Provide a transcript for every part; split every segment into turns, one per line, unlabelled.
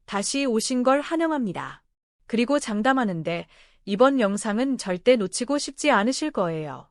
다시 오신 걸 환영합니다. 그리고 장담하는데 이번 영상은 절대 놓치고 싶지 않으실 거예요.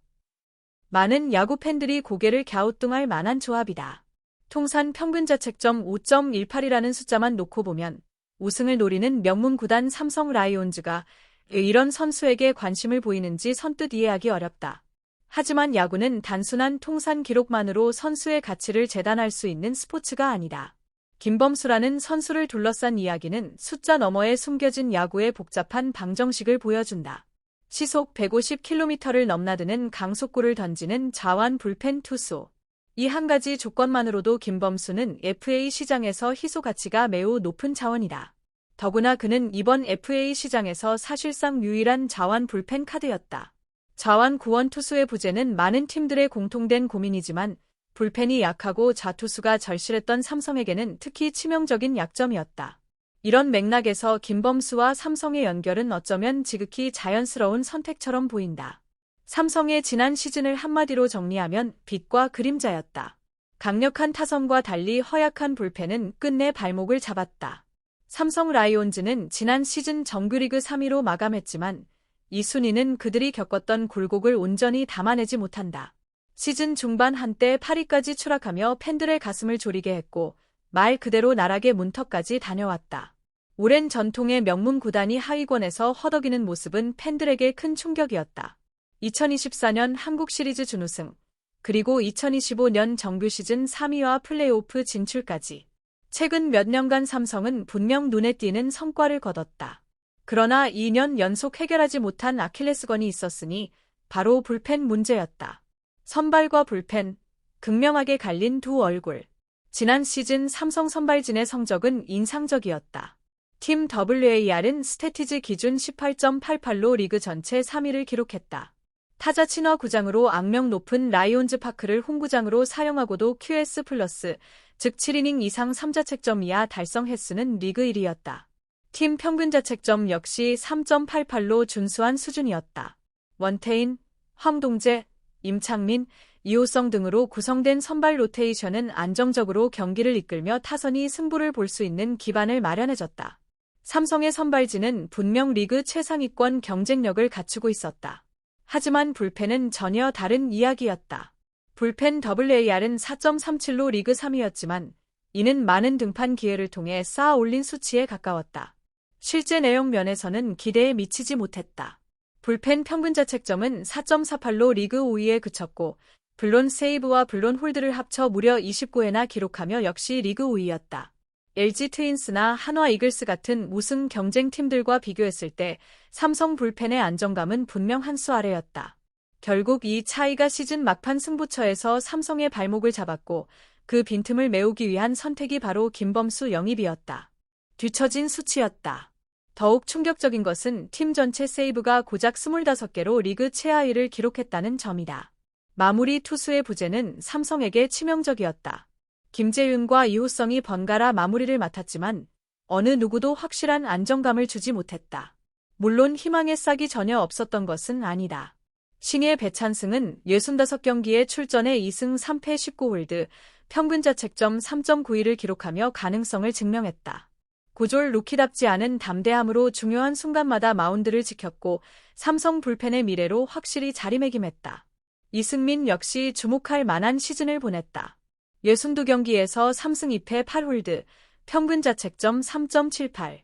많은 야구 팬들이 고개를 갸우뚱할 만한 조합이다. 통산 평균 자책점 5.18이라는 숫자만 놓고 보면 우승을 노리는 명문 구단 삼성 라이온즈가 이런 선수에게 관심을 보이는지 선뜻 이해하기 어렵다. 하지만 야구는 단순한 통산 기록만으로 선수의 가치를 재단할 수 있는 스포츠가 아니다. 김범수라는 선수를 둘러싼 이야기는 숫자 너머에 숨겨진 야구의 복잡한 방정식을 보여준다. 시속 150km를 넘나드는 강속구를 던지는 자완 불펜 투수. 이 한 가지 조건만으로도 김범수는 FA 시장에서 희소 가치가 매우 높은 자원이다. 더구나 그는 이번 FA 시장에서 사실상 유일한 자완 불펜 카드였다. 자완 구원 투수의 부재는 많은 팀들의 공통된 고민이지만 불펜이 약하고 좌투수가 절실했던 삼성에게는 특히 치명적인 약점이었다. 이런 맥락에서 김범수와 삼성의 연결은 어쩌면 지극히 자연스러운 선택처럼 보인다. 삼성의 지난 시즌을 한마디로 정리하면 빛과 그림자였다. 강력한 타선과 달리 허약한 불펜은 끝내 발목을 잡았다. 삼성 라이온즈는 지난 시즌 정규리그 3위로 마감했지만 이 순위는 그들이 겪었던 굴곡을 온전히 담아내지 못한다. 시즌 중반 한때 8위까지 추락하며 팬들의 가슴을 졸이게 했고 말 그대로 나락의 문턱까지 다녀왔다. 오랜 전통의 명문 구단이 하위권에서 허덕이는 모습은 팬들에게 큰 충격이었다. 2024년 한국 시리즈 준우승, 그리고 2025년 정규 시즌 3위와 플레이오프 진출까지. 최근 몇 년간 삼성은 분명 눈에 띄는 성과를 거뒀다. 그러나 2년 연속 해결하지 못한 아킬레스건이 있었으니 바로 불펜 문제였다. 선발과 불펜, 극명하게 갈린 두 얼굴. 지난 시즌 삼성 선발진의 성적은 인상적이었다. 팀 WAR은 스태티즈 기준 18.88로 리그 전체 3위를 기록했다. 타자 친화 구장으로 악명 높은 라이온즈 파크를 홈구장으로 사용하고도 QS+, 즉 7이닝 이상 3자책점 이하 달성 횟수는 리그 1위였다. 팀 평균 자책점 역시 3.88로 준수한 수준이었다. 원태인, 황동재, 임창민, 이호성 등으로 구성된 선발 로테이션은 안정적으로 경기를 이끌며 타선이 승부를 볼 수 있는 기반을 마련해줬다. 삼성의 선발진은 분명 리그 최상위권 경쟁력을 갖추고 있었다. 하지만 불펜은 전혀 다른 이야기였다. 불펜 WAR은 4.37로 리그 3위였지만 이는 많은 등판 기회를 통해 쌓아 올린 수치에 가까웠다. 실제 내용 면에서는 기대에 미치지 못했다. 불펜 평균 자책점은 4.48로 리그 5위에 그쳤고 블론 세이브와 블론 홀드를 합쳐 무려 29회나 기록하며 역시 리그 5위였다. LG 트윈스나 한화 이글스 같은 우승 경쟁팀들과 비교했을 때 삼성 불펜의 안정감은 분명 한 수 아래였다. 결국 이 차이가 시즌 막판 승부처에서 삼성의 발목을 잡았고 그 빈틈을 메우기 위한 선택이 바로 김범수 영입이었다. 뒤처진 수치였다. 더욱 충격적인 것은 팀 전체 세이브가 고작 25개로 리그 최하위를 기록했다는 점이다. 마무리 투수의 부재는 삼성에게 치명적이었다. 김재윤과 이호성이 번갈아 마무리를 맡았지만 어느 누구도 확실한 안정감을 주지 못했다. 물론 희망의 싹이 전혀 없었던 것은 아니다. 신예 배찬승은 65경기에 출전해 2승 3패 19홀드, 평균 자책점 3.91을 기록하며 가능성을 증명했다. 고졸 루키답지 않은 담대함으로 중요한 순간마다 마운드를 지켰고 삼성 불펜의 미래로 확실히 자리매김했다. 이승민 역시 주목할 만한 시즌을 보냈다. 62경기에서 3승 2패 8홀드, 평균 자책점 3.78.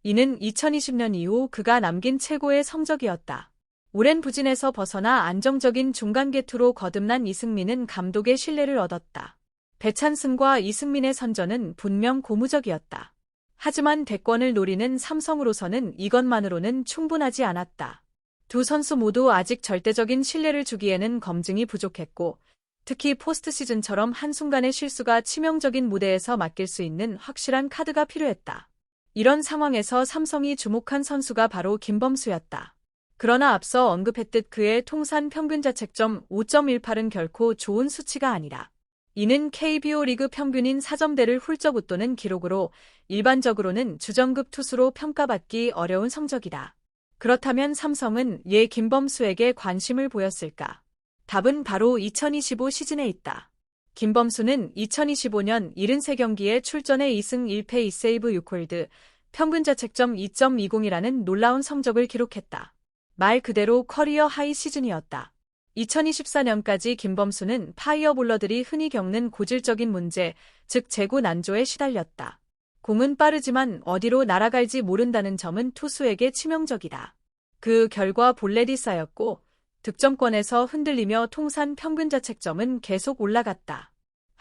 이는 2020년 이후 그가 남긴 최고의 성적이었다. 오랜 부진에서 벗어나 안정적인 중간 계투로 거듭난 이승민은 감독의 신뢰를 얻었다. 배찬승과 이승민의 선전은 분명 고무적이었다. 하지만 대권을 노리는 삼성으로서는 이것만으로는 충분하지 않았다. 두 선수 모두 아직 절대적인 신뢰를 주기에는 검증이 부족했고 특히 포스트 시즌처럼 한순간의 실수가 치명적인 무대에서 맡길 수 있는 확실한 카드가 필요했다. 이런 상황에서 삼성이 주목한 선수가 바로 김범수였다. 그러나 앞서 언급했듯 그의 통산 평균 자책점 5.18은 결코 좋은 수치가 아니다. 이는 KBO 리그 평균인 4점대를 훌쩍 웃도는 기록으로 일반적으로는 주전급 투수로 평가받기 어려운 성적이다. 그렇다면 삼성은 김범수에게 관심을 보였을까? 답은 바로 2025 시즌에 있다. 김범수는 2025년 73경기에 출전해 2승 1패 2세이브 6홀드, 평균 자책점 2.20이라는 놀라운 성적을 기록했다. 말 그대로 커리어 하이 시즌이었다. 2024년까지 김범수는 파이어볼러들이 흔히 겪는 고질적인 문제, 즉 제구 난조에 시달렸다. 공은 빠르지만 어디로 날아갈지 모른다는 점은 투수에게 치명적이다. 그 결과 볼넷이 쌓였고 득점권에서 흔들리며 통산 평균 자책점은 계속 올라갔다.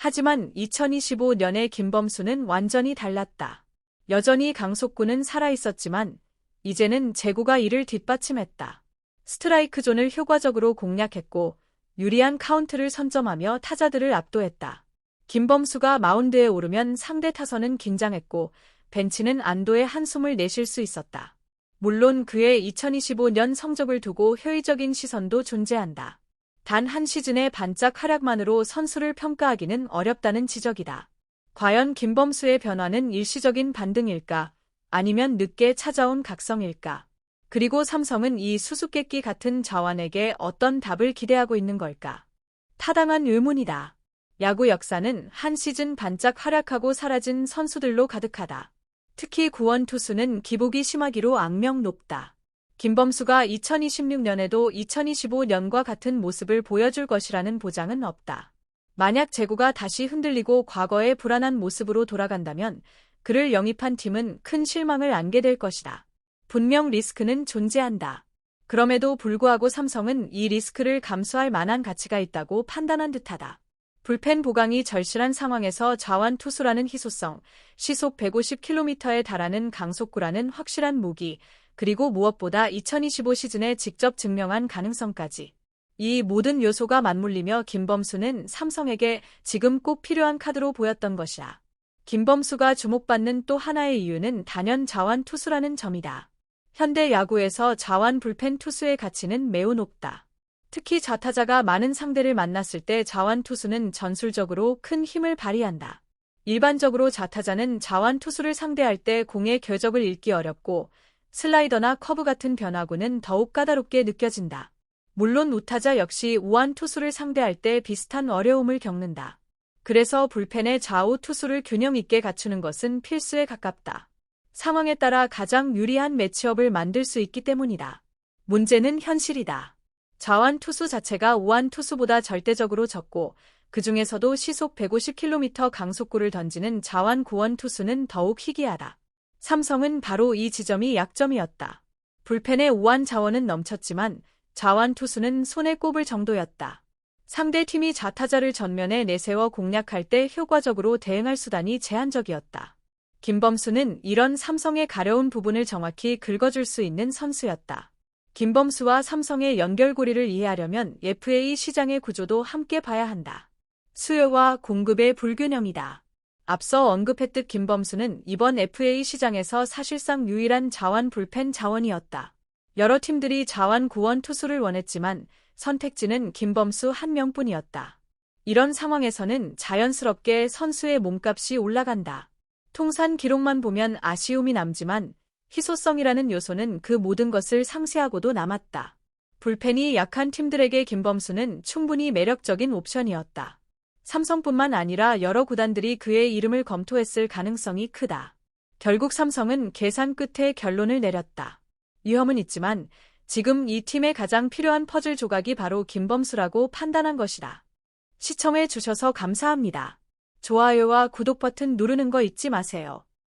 하지만 2025년에 김범수는 완전히 달랐다. 여전히 강속구는 살아있었지만 이제는 제구가 이를 뒷받침했다. 스트라이크 존을 효과적으로 공략했고 유리한 카운트를 선점하며 타자들을 압도했다. 김범수가 마운드에 오르면 상대 타선은 긴장했고 벤치는 안도의 한숨을 내쉴 수 있었다. 물론 그의 2025년 성적을 두고 회의적인 시선도 존재한다. 단 한 시즌의 반짝 활약만으로 선수를 평가하기는 어렵다는 지적이다. 과연 김범수의 변화는 일시적인 반등일까? 아니면 늦게 찾아온 각성일까? 그리고 삼성은 이 수수께끼 같은 자완에게 어떤 답을 기대하고 있는 걸까? 타당한 의문이다. 야구 역사는 한 시즌 반짝 활약하고 사라진 선수들로 가득하다. 특히 구원 투수는 기복이 심하기로 악명 높다. 김범수가 2026년에도 2025년과 같은 모습을 보여줄 것이라는 보장은 없다. 만약 제구가 다시 흔들리고 과거의 불안한 모습으로 돌아간다면 그를 영입한 팀은 큰 실망을 안게 될 것이다. 분명 리스크는 존재한다. 그럼에도 불구하고 삼성은 이 리스크를 감수할 만한 가치가 있다고 판단한 듯하다. 불펜 보강이 절실한 상황에서 자완 투수라는 희소성, 시속 150km에 달하는 강속구라는 확실한 무기, 그리고 무엇보다 2025 시즌에 직접 증명한 가능성까지. 이 모든 요소가 맞물리며 김범수는 삼성에게 지금 꼭 필요한 카드로 보였던 것이다. 김범수가 주목받는 또 하나의 이유는 단연 자완 투수라는 점이다. 현대 야구에서 자완 불펜 투수의 가치는 매우 높다. 특히 좌타자가 많은 상대를 만났을 때 자완 투수는 전술적으로 큰 힘을 발휘한다. 일반적으로 좌타자는 자완 투수를 상대할 때 공의 궤적을 읽기 어렵고 슬라이더나 커브 같은 변화구는 더욱 까다롭게 느껴진다. 물론 우타자 역시 우완 투수를 상대할 때 비슷한 어려움을 겪는다. 그래서 불펜의 좌우 투수를 균형 있게 갖추는 것은 필수에 가깝다. 상황에 따라 가장 유리한 매치업을 만들 수 있기 때문이다. 문제는 현실이다. 좌완 투수 자체가 우완 투수보다 절대적으로 적고 그 중에서도 시속 150km 강속구를 던지는 자완 구원 투수는 더욱 희귀하다. 삼성은 바로 이 지점이 약점이었다. 불펜의 우완 자원은 넘쳤지만 자완 투수는 손에 꼽을 정도였다. 상대 팀이 좌타자를 전면에 내세워 공략할 때 효과적으로 대응할 수단이 제한적이었다. 김범수는 이런 삼성의 가려운 부분을 정확히 긁어줄 수 있는 선수였다. 김범수와 삼성의 연결고리를 이해하려면 FA 시장의 구조도 함께 봐야 한다. 수요와 공급의 불균형이다. 앞서 언급했듯 김범수는 이번 FA 시장에서 사실상 유일한 자완 불펜 자원이었다. 여러 팀들이 자완 구원 투수를 원했지만 선택지는 김범수 한 명뿐이었다. 이런 상황에서는 자연스럽게 선수의 몸값이 올라간다. 통산 기록만 보면 아쉬움이 남지만 희소성이라는 요소는 그 모든 것을 상쇄하고도 남았다. 불펜이 약한 팀들에게 김범수는 충분히 매력적인 옵션이었다. 삼성뿐만 아니라 여러 구단들이 그의 이름을 검토했을 가능성이 크다. 결국 삼성은 계산 끝에 결론을 내렸다. 위험은 있지만 지금 이 팀에 가장 필요한 퍼즐 조각이 바로 김범수라고 판단한 것이다. 시청해 주셔서 감사합니다. 좋아요와 구독 버튼 누르는 거 잊지 마세요.